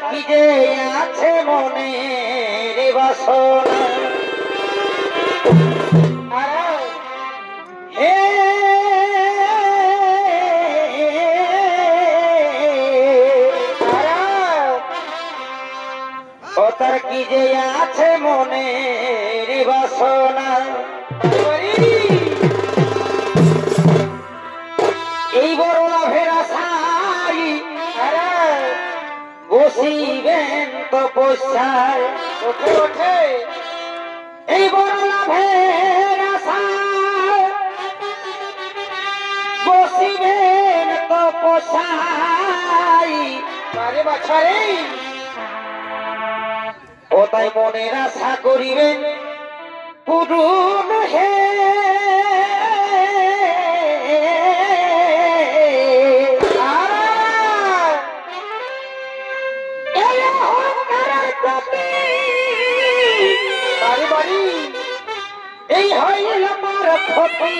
কি যে আছে মনে রে বাসনা হে ও তার কি যে আছে মনে রে বাসনা এই বড় লাভের আশাই বসিবেন তো পয়সায় ওঠে ওঠে এই বড় লাভের আশায় বসিবেন তো পয়সায় বারে বছরে ও তাই মনের আশা করিবেন পূরণ হে এই হইল আমার ক্ষতি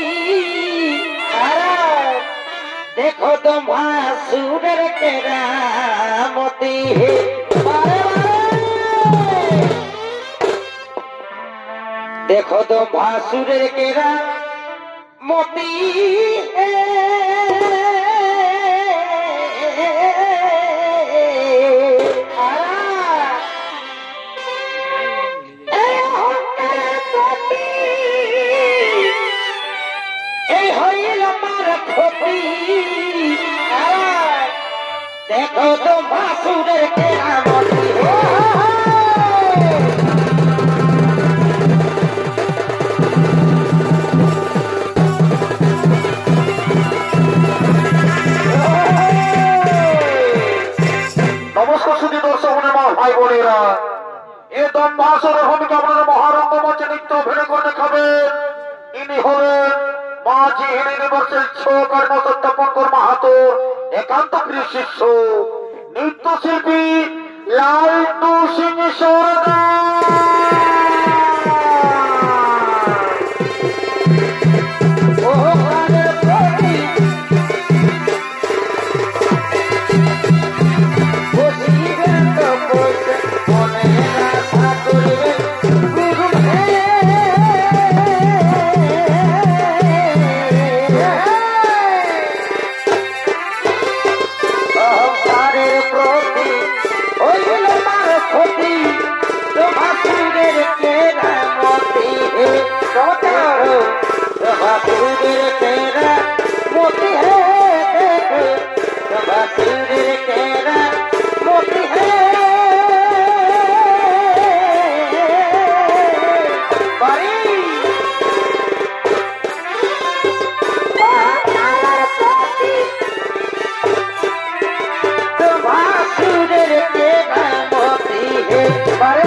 দেখো তো ভাসুরের কেরামতি দেখো তো ভাসুরের কেরামতি দেখো তো ভাসুরের কেরামতি নমস্কার সুধী দর্শক ভাই বোনেরা এ দম ভাসুরের ভূমিকা আপনারা মহারঙ্গ মঞ্চে নৃত্য অভিনয় করে দেখাবেন। ইনি হলেন মাঝি ইউনিভার্সিটির সহকারী সত্যপঙ্কর মাহাতো একান্ত প্রিয় শিষ্য নৃত্যশিল্পী লালটু সিং সরদার। Bye.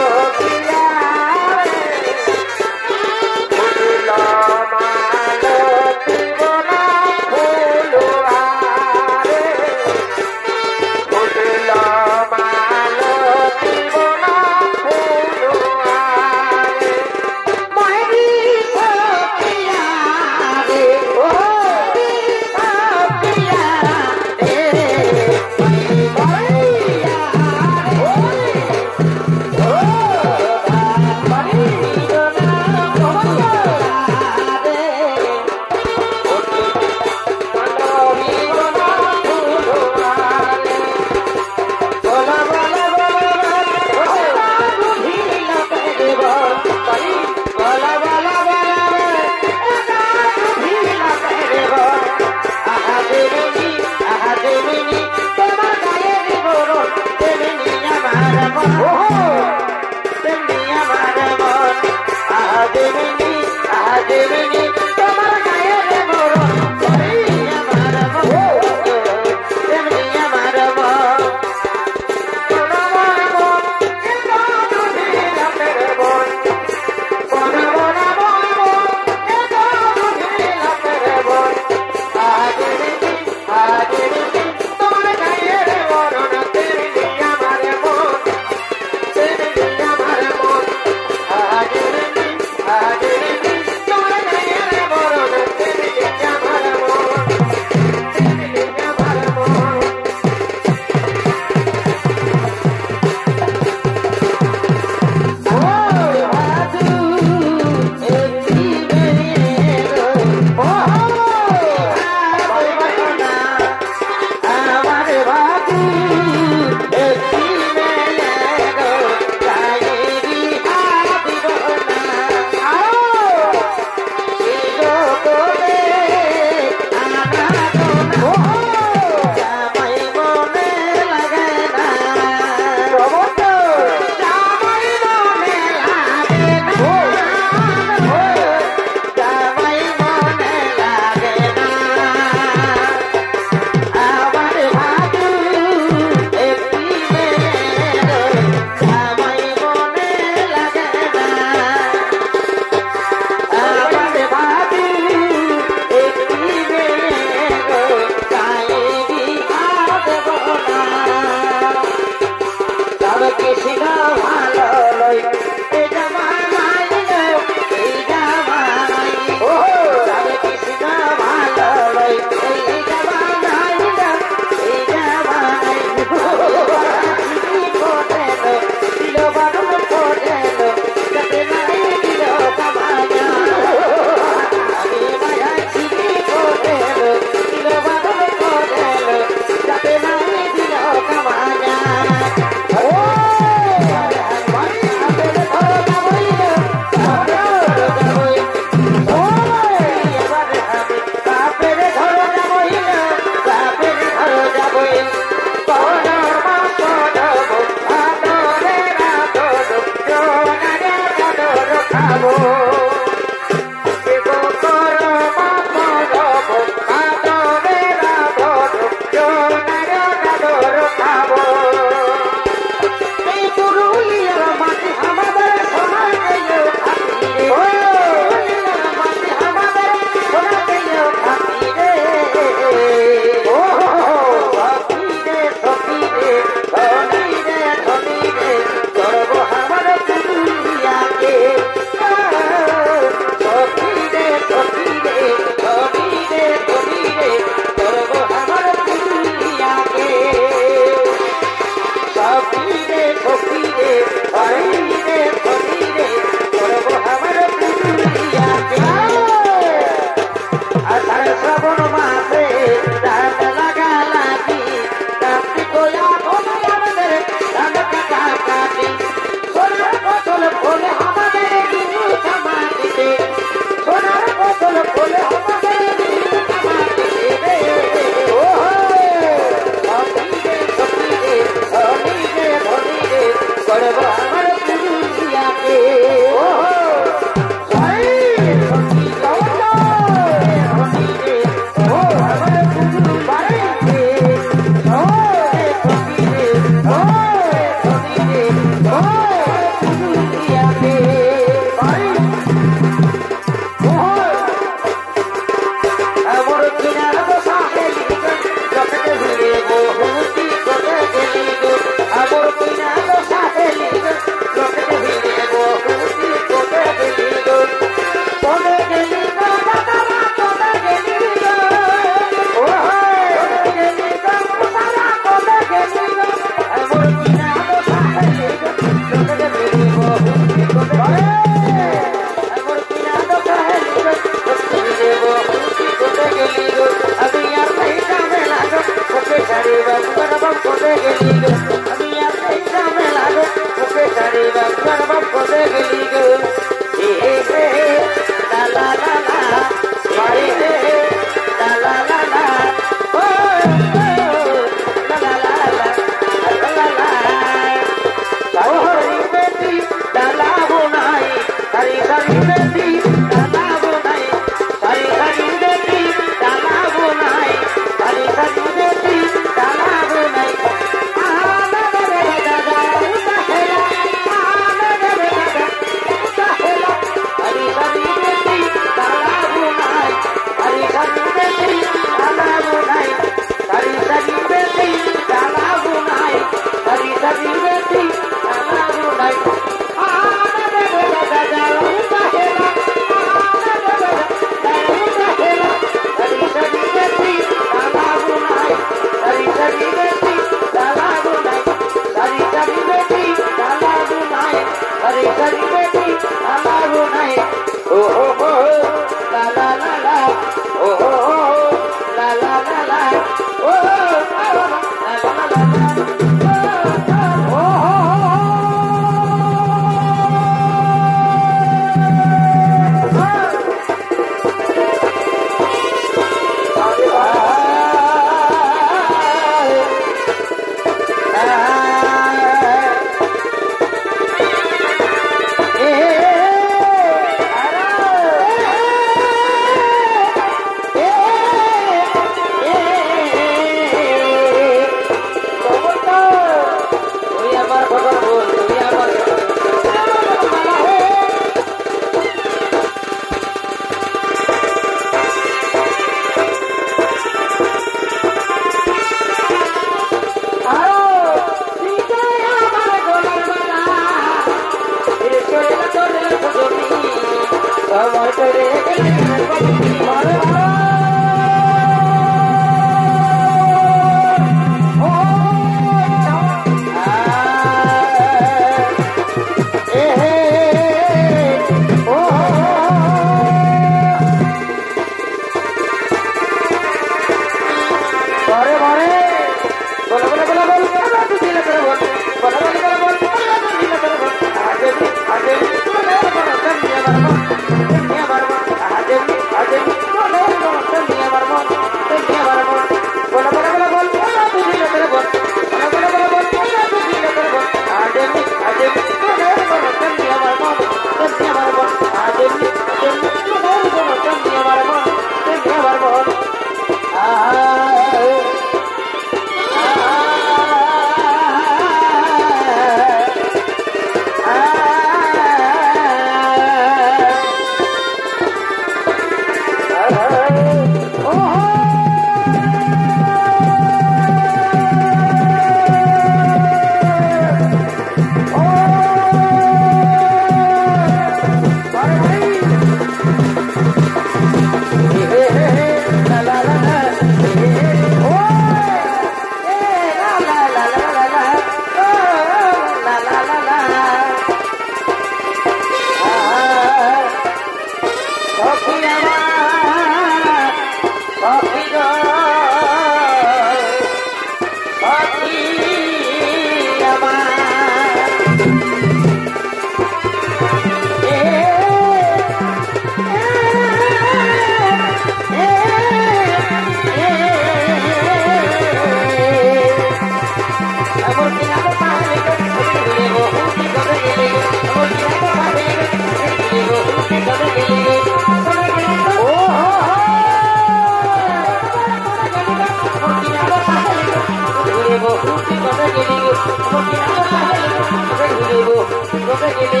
কোথায় গেলি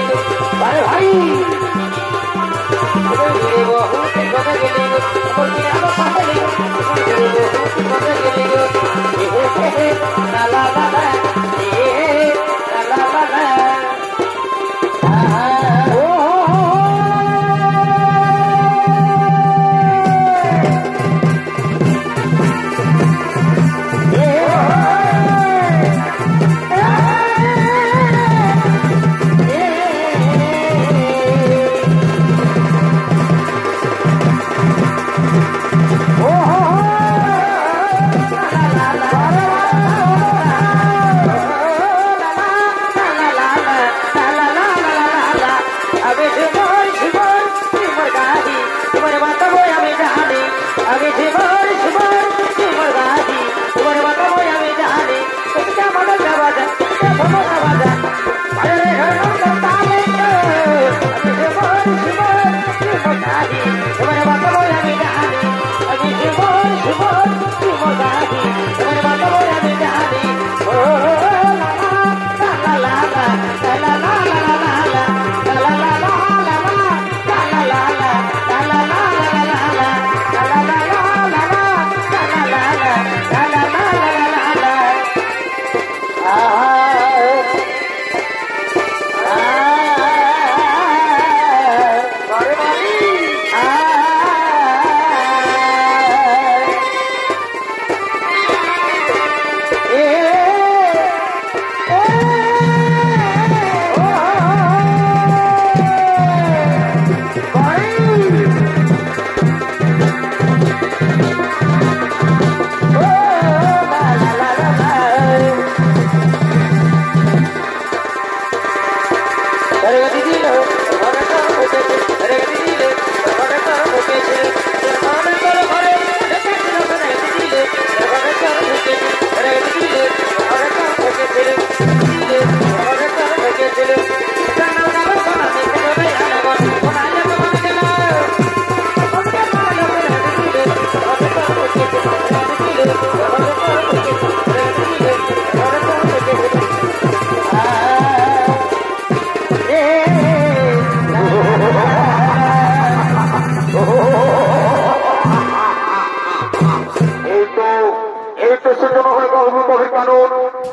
আরে ভাই কোথায় গেলি গো কোথায় গেলি গো আমার পাশে কোথায় গেলি গো লা লা লা লা লা লা লা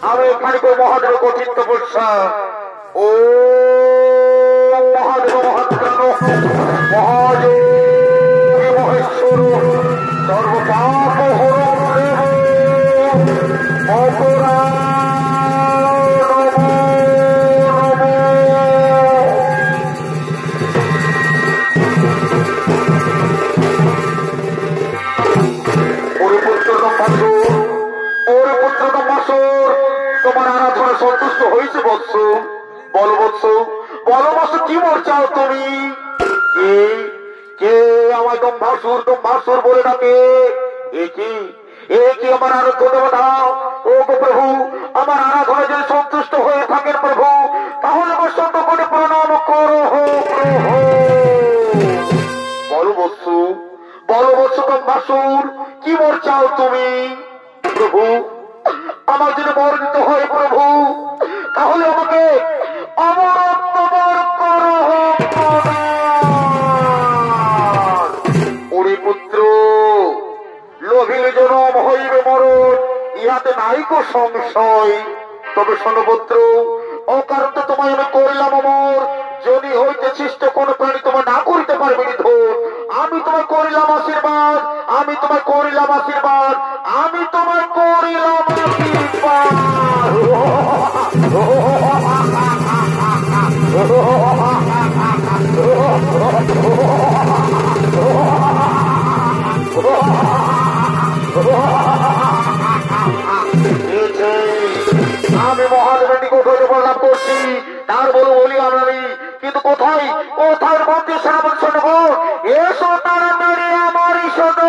আমি খানিক মহাদেব কঠিন তপস্যা ও মহাদেব মহাত্রাণ মহাদেব মহেশ্বর সর্বপাপ হরণ দেব অপরা তোমার আরাধনা সন্তুষ্ট হয়েছে বৎস বলো বৎস বলো বৎস কি মর চাও তুমি কে আমার দম্ভাসুর বলে ডাকে এ কি আমার আরাধ্য দেবতা ও গো প্রভু আমার আরাধনা যদি সন্তুষ্ট হয়ে থাকেন প্রভু তাহলে বসন্ত করে প্রণাম করো বলো বৎস দম্ভাসুর কি মর চাও তুমি প্রভু আমার যদি বর্ণিত হয় প্রভু তাহলে আমাকে অমরত্ববর করো ওরে পুত্র লোভিলে জনম হইবে মরণ ইহাতে নাইকো সংশয় তবে শোনপুত্র অকারণ তো তোমায় আমি করিলাম অমর যদি হইতে সৃষ্ট কোন প্রাণী তোমার না করিতে পারবে নি ধর আমি তোমায় করিলাম আশীর্বাদ আমি তোমায় করিলাম আশীর্বাদ আমি তোমায় করিলাম আমি মহাদেবের নিকট হইতে প্রলাপ করছি তার বলি আমি কিন্তু কোথায় কোথায় মন্দির সেনাপতি শোনব এসো তাড়াতাড়ি আমার ঈশদ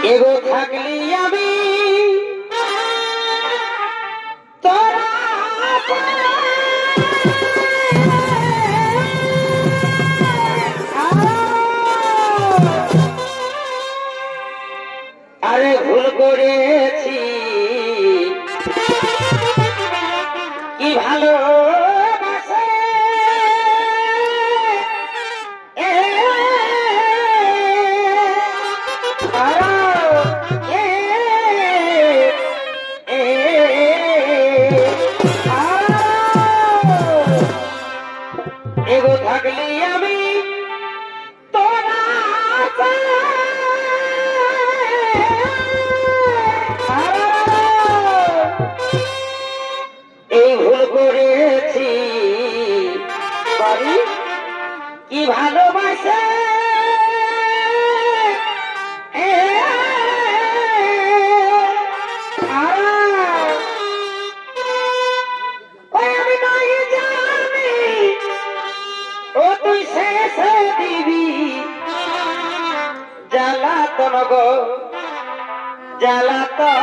এগো থাকলি আমি তোরা আরে ভুল করেছি কি ভালো এগো থাকলি আমি তোরা এই ভুল করেছি বাড়ি কি ভালোবাসে আমি নাই জানি ও তুই শেষে দিবি জ্বালাতন গো জ্বালাতন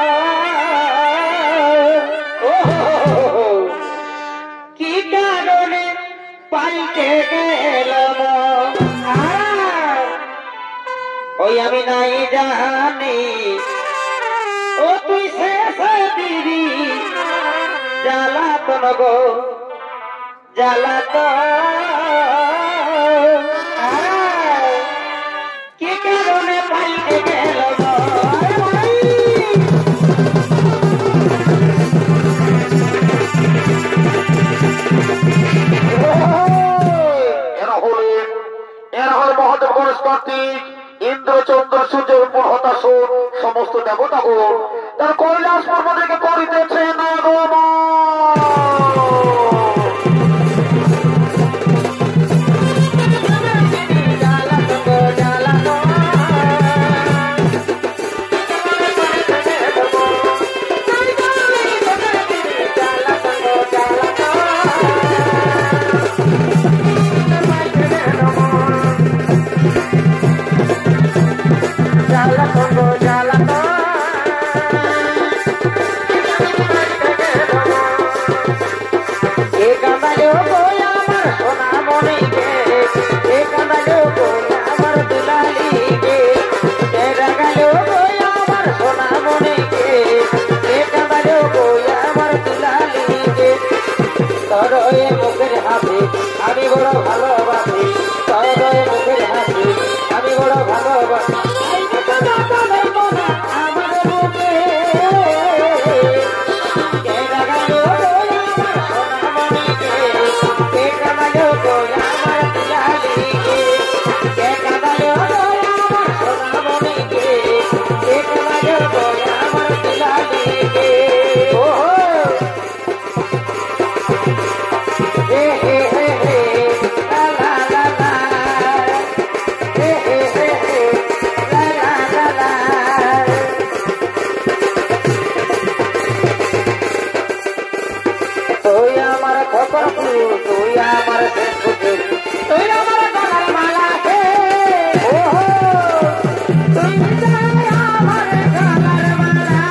কি কারণে পাল্টে গেলাম ওই আমি নাই জানি ও তুই শেষে দিবি জ্বালাতন গো জ্বালাতন কি কারণে পাল্টে গেলাম মহাদেব গণেশ কার্তিক ইন্দ্র চন্দ্র সূর্য উপর হতাশন সমস্ত দেবতাগণ তার কৈলাস পর্বতকে করিতেছে নাগমা মুখের হাতে আমি বড় ভালোবাসি তোর মুখের হাতে আমি বড় ভালোবাসি আমার বুকে কে লাগালো সোনামণিকে কে কামালো আমার দুলালিকে কে কামালো আমার সোনামণিকে কে কামালো আমার দুলালিকে তুই আমার খবর তুই আমার তুই আমার গলার মালা তুই আমার গলার মালা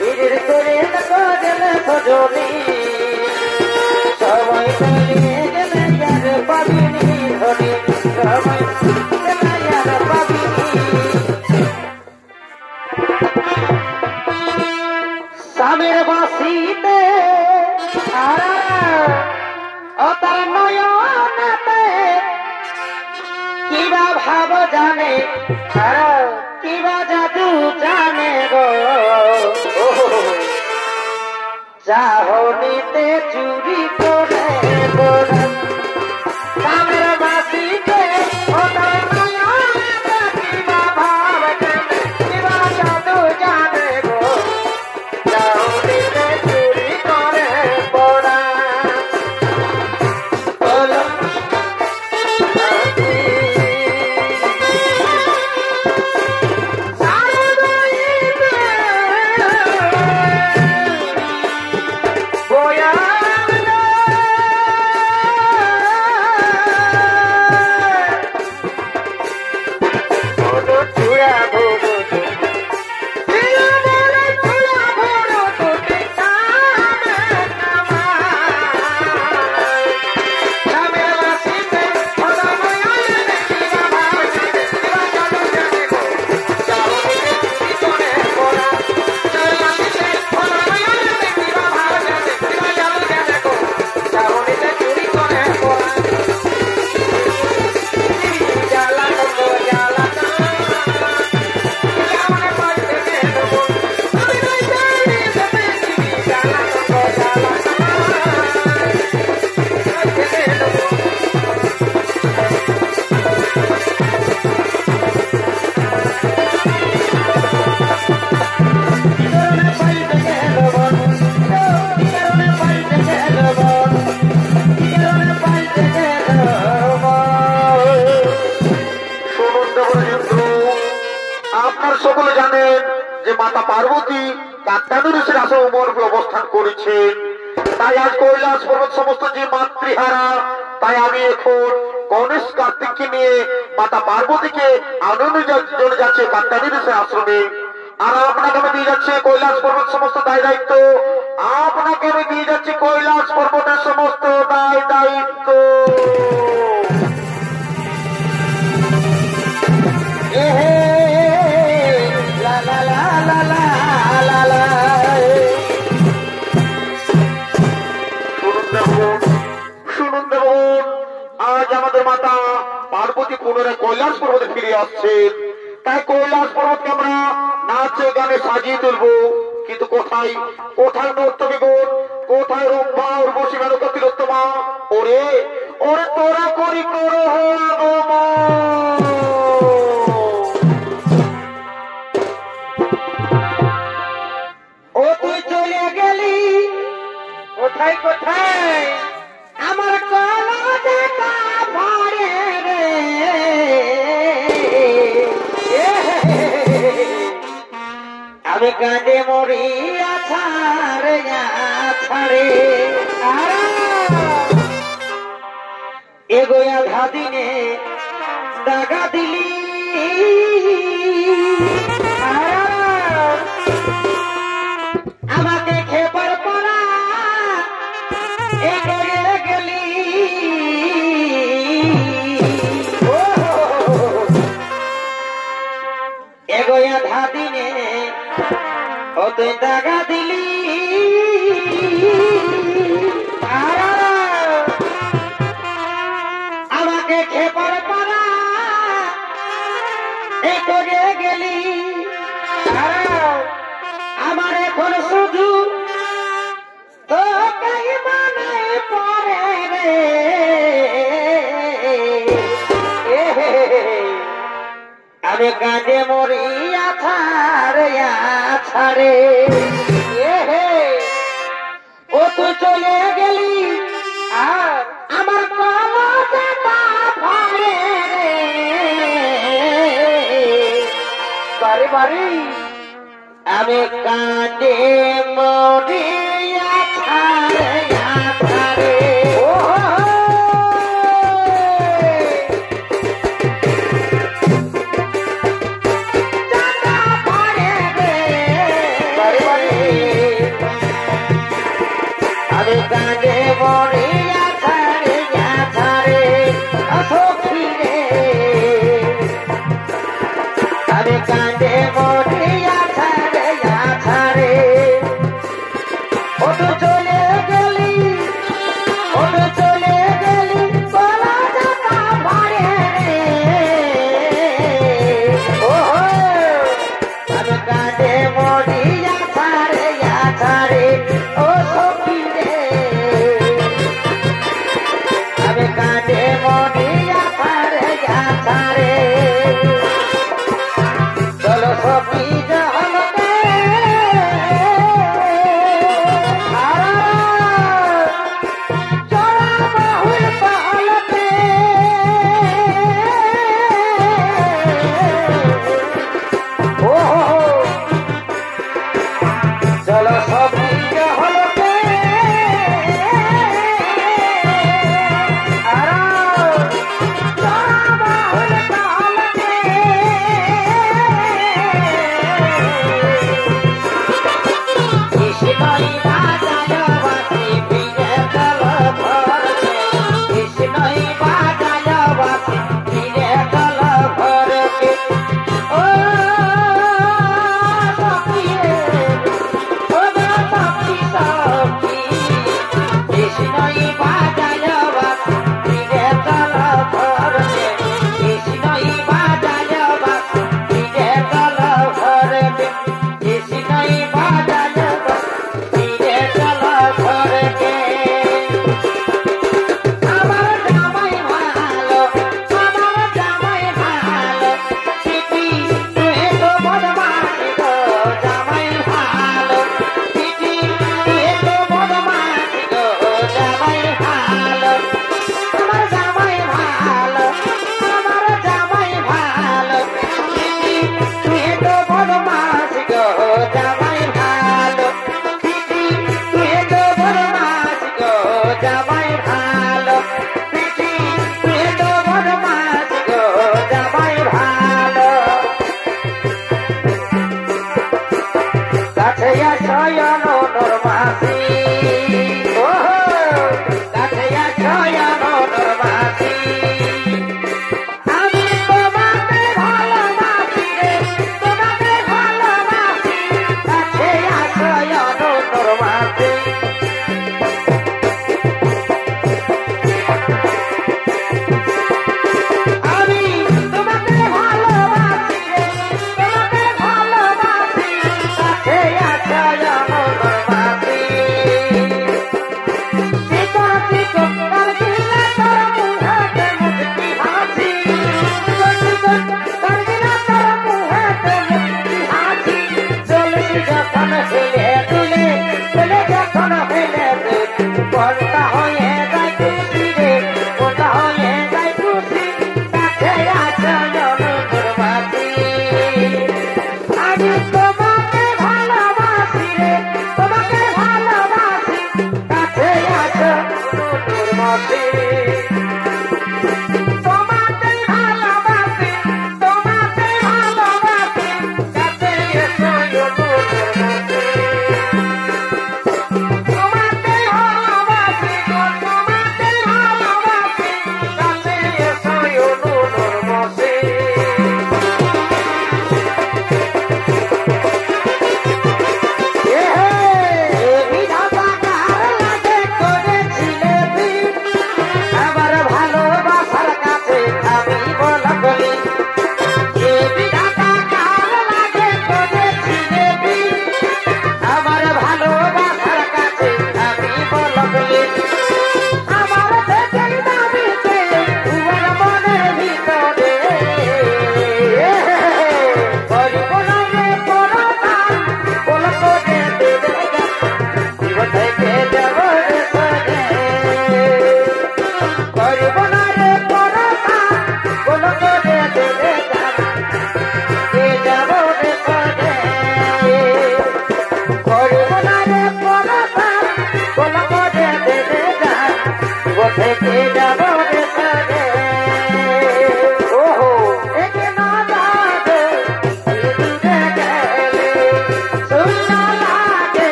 বীরের করে গেলে সজনী সবাই চলিয়ে গেলে আর পাবিনি ধনী সবাই গেলে আর পাবিনি স্বামীর বাসিতে ও তার নয়নেতে কিবা ভাব জানে কিবা জাদু জানে গো চাহনিতে চুরি করে স্বামীর বাসিতে ও তার নয়নেতে কিবা ভাব জানে কিবা জাদু জানে গো সকলে জানেন যে মাতা পার্বতী কাত্যায়নী ঋষির আসন মরূপে অবস্থান করেছেন। তাই আজ কৈলাস পর্বত সমস্ত যে মাতৃহারা, তাই আমি এখন গণেশ কার্তিককে নিয়ে মাতা পার্বতীকে আনন্দের জন্য যাচ্ছে কাত্যায়নী ঋষির আশ্রমে। আর আপনাকে আমি দিয়ে যাচ্ছে কৈলাস পর্বত সমস্ত দায় দায়িত্ব, আপনাকে আমি দিয়ে যাচ্ছি কৈলাস পর্বতের সমস্ত দায় দায়িত্ব। শুনুন দেবন, আজ আমাদের মাতা পার্বতী পুনরায় কৈলাস পর্বতে ফিরে আসছে। তাই কৈলাস পর্বতকে আমরা নাচে গানে সাজিয়ে তুলবো। কিন্তু কোথায় কোথায় নর্তকীগণ, কোথায় রম্ভা উর্বশী মেনকা তিলোত্তমা? ওরে ওরে তোরা করি করো ও তুই চলে গেলি কোথায় কোথায়, আমার কলজটা ভরে রে। আমি কাঁদে মরি আছাড়ে আছাড়ে, এগোয়া ধাদিনে দাগা দিলি। আমাকে খেপার পরা এগিয়ে গেলি। এগোয়া ধাদিনে ও তুই দাগা দিলি। আমাকে খেপার পরা এগিয়ে গেলি। আমার এখন শুধু তোকে মনে পড়ে রে। আমি কাঁদে মরি আছাড়ে আছাড়ে। ও তুই চলে গেলি আর আমার কলজটা ভরে রে। বারে বারে আমি কাঁদে মরি আছাড়ে আছাড়ে। আমি কাঁদে মরি আছাড়ে আছাড়ে সখী রে। আমি কাঁদে মরি আছাড়ে আছাড়ে। ও তো চলে গেলি, ও তো চলে গেলি কলজটা ভরে রে। ও আমি কাঁদে মরি আছাড়ে আছাড়ে ও সখী রে। আমি কাঁদে মরি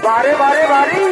बारे बारे बारी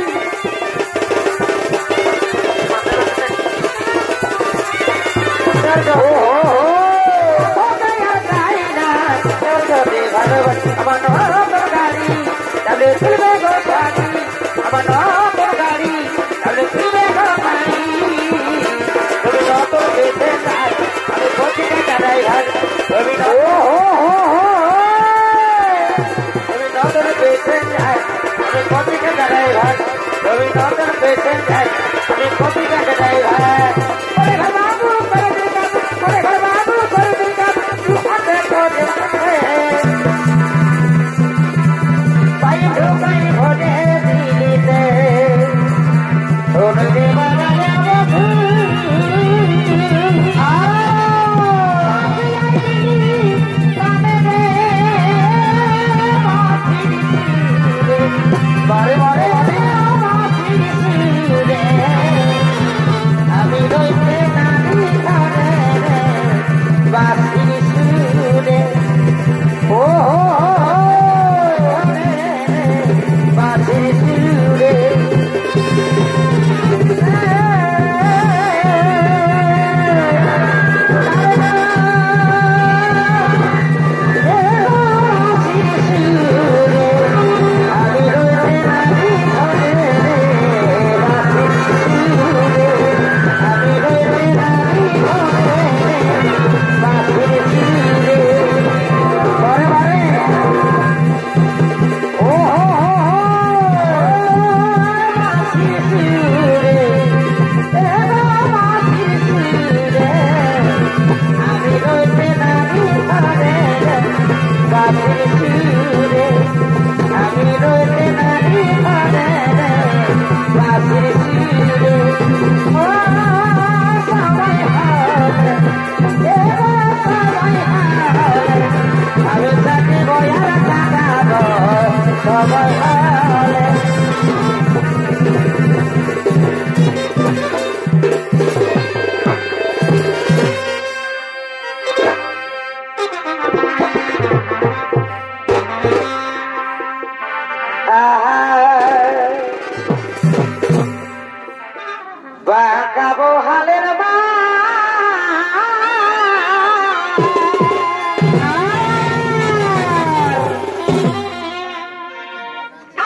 বাঁকাবো হালের মা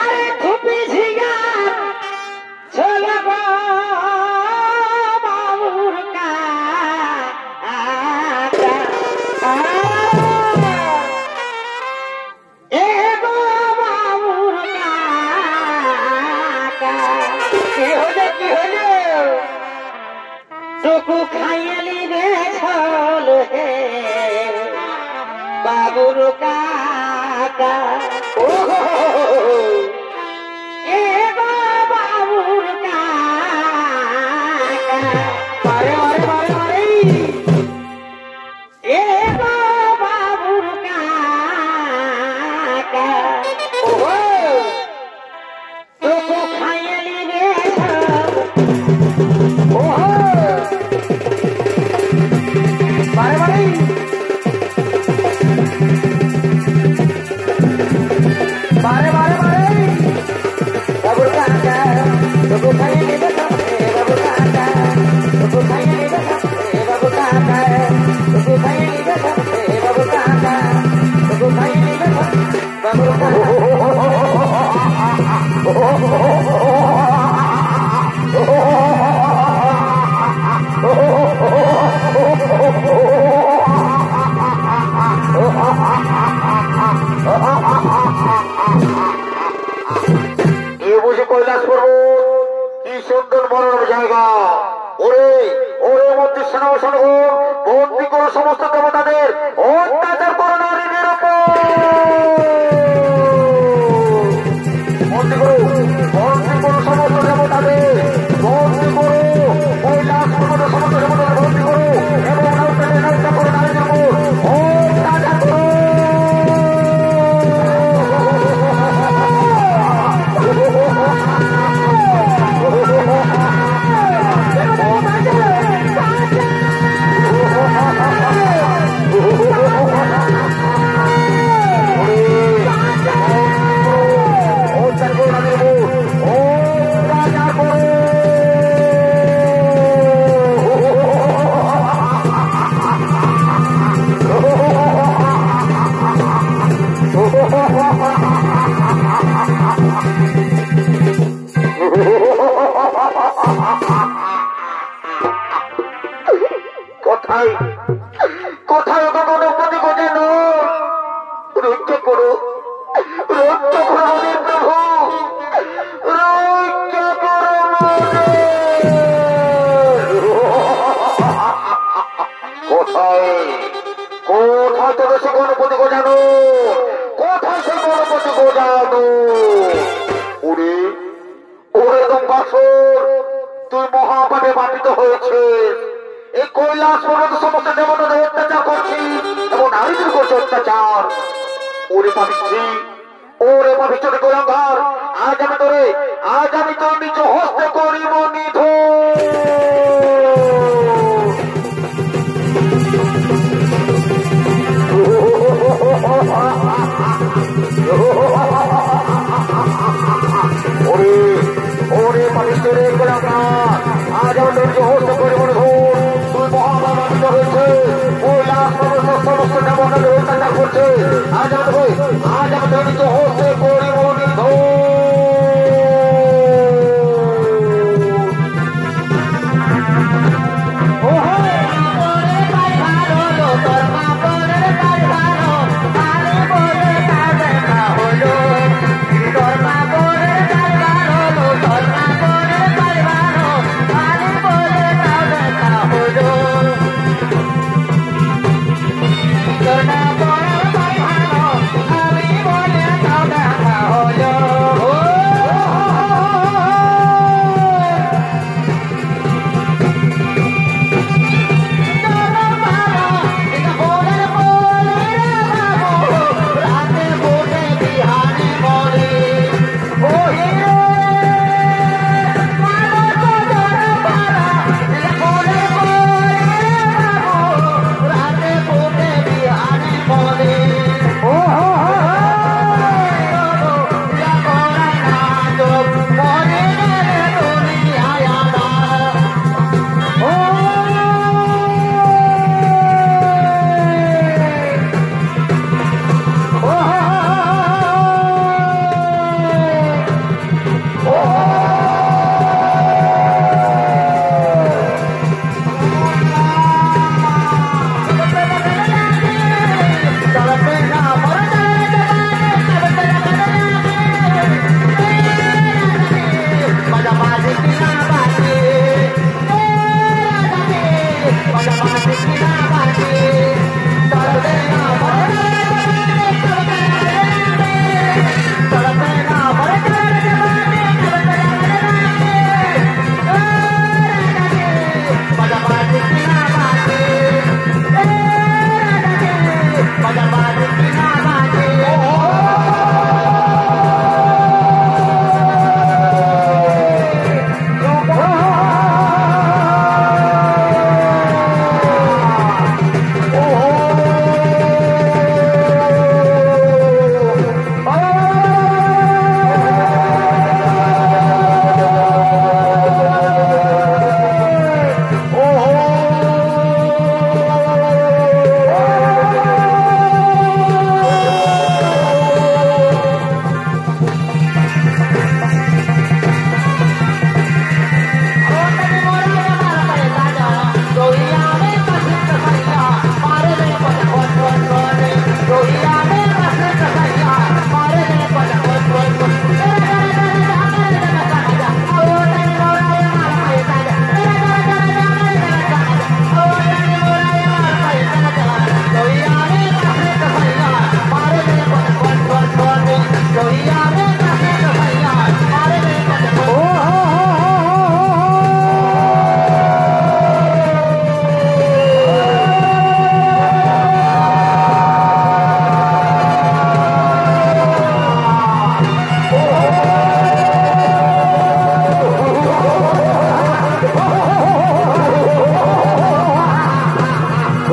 আরে খুপি ঝিঙা ছোলা গো বাবুর কাকা এ গো বাবুর কাকা কি হলো টুকু খাইলি রে ছল হে বাবুর কাকা ও এ গো বাবুর কাকা মারে মারে মারে মারে এ গো বাবুর কাকা ও টুকু খাইলি রে ছল ও Bye bye. Bye bye bye. Babu kaka, babu kaya ni babu kaka, babu kaya ni babu kaka, babu kaya ni babu kaka, babu kaya ni babu Kailash পর্বত কি সুন্দর মনোরম জায়গা ওরে ওরে মধ্যে সেনাবাসন বন্দী করো সমস্ত দেবতাদের অত্যাচার করো নারীদের উপর বন্দী করো সমস্ত দেবতাদের বন্দী করো কৈলাস পর্বতের সমস্ত দেবতাদের বন্দী করো এবং নারী কোথায় কোথায় গো গণপতি গো যেন রক্ষা করো রক্ষা করো আমাদের প্রভু রক্ষা করো কোথায় কোথায় তোকে সে গণপতি গো জানো কোথায় সে গণপতি গো জানো ওরে ওরে দম্বাসুর তুই মহাপাপে বাধিত হয়েছে এই কৈলাস পর্বত সমস্ত দেবতাদের অত্যাচার করছিস এবং নারীদের করছে অত্যাচার ওরে পাবিত্রী ওরে পাবিত্রী গোলাঙ্গার আজ আমি তোর নিজ হস্তে করিব ওরে ওরে পাবিত্রী গোলাঙ্গার আজ আমি তোর নিজ হস্তে করিব তুই মহাবাবিত হয়েছে কৈলাস পর্বত সমস্ত দেবতাদের অত্যাচার করছে আজ আমি তোর নিজ হস্তে করিব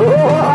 Oh,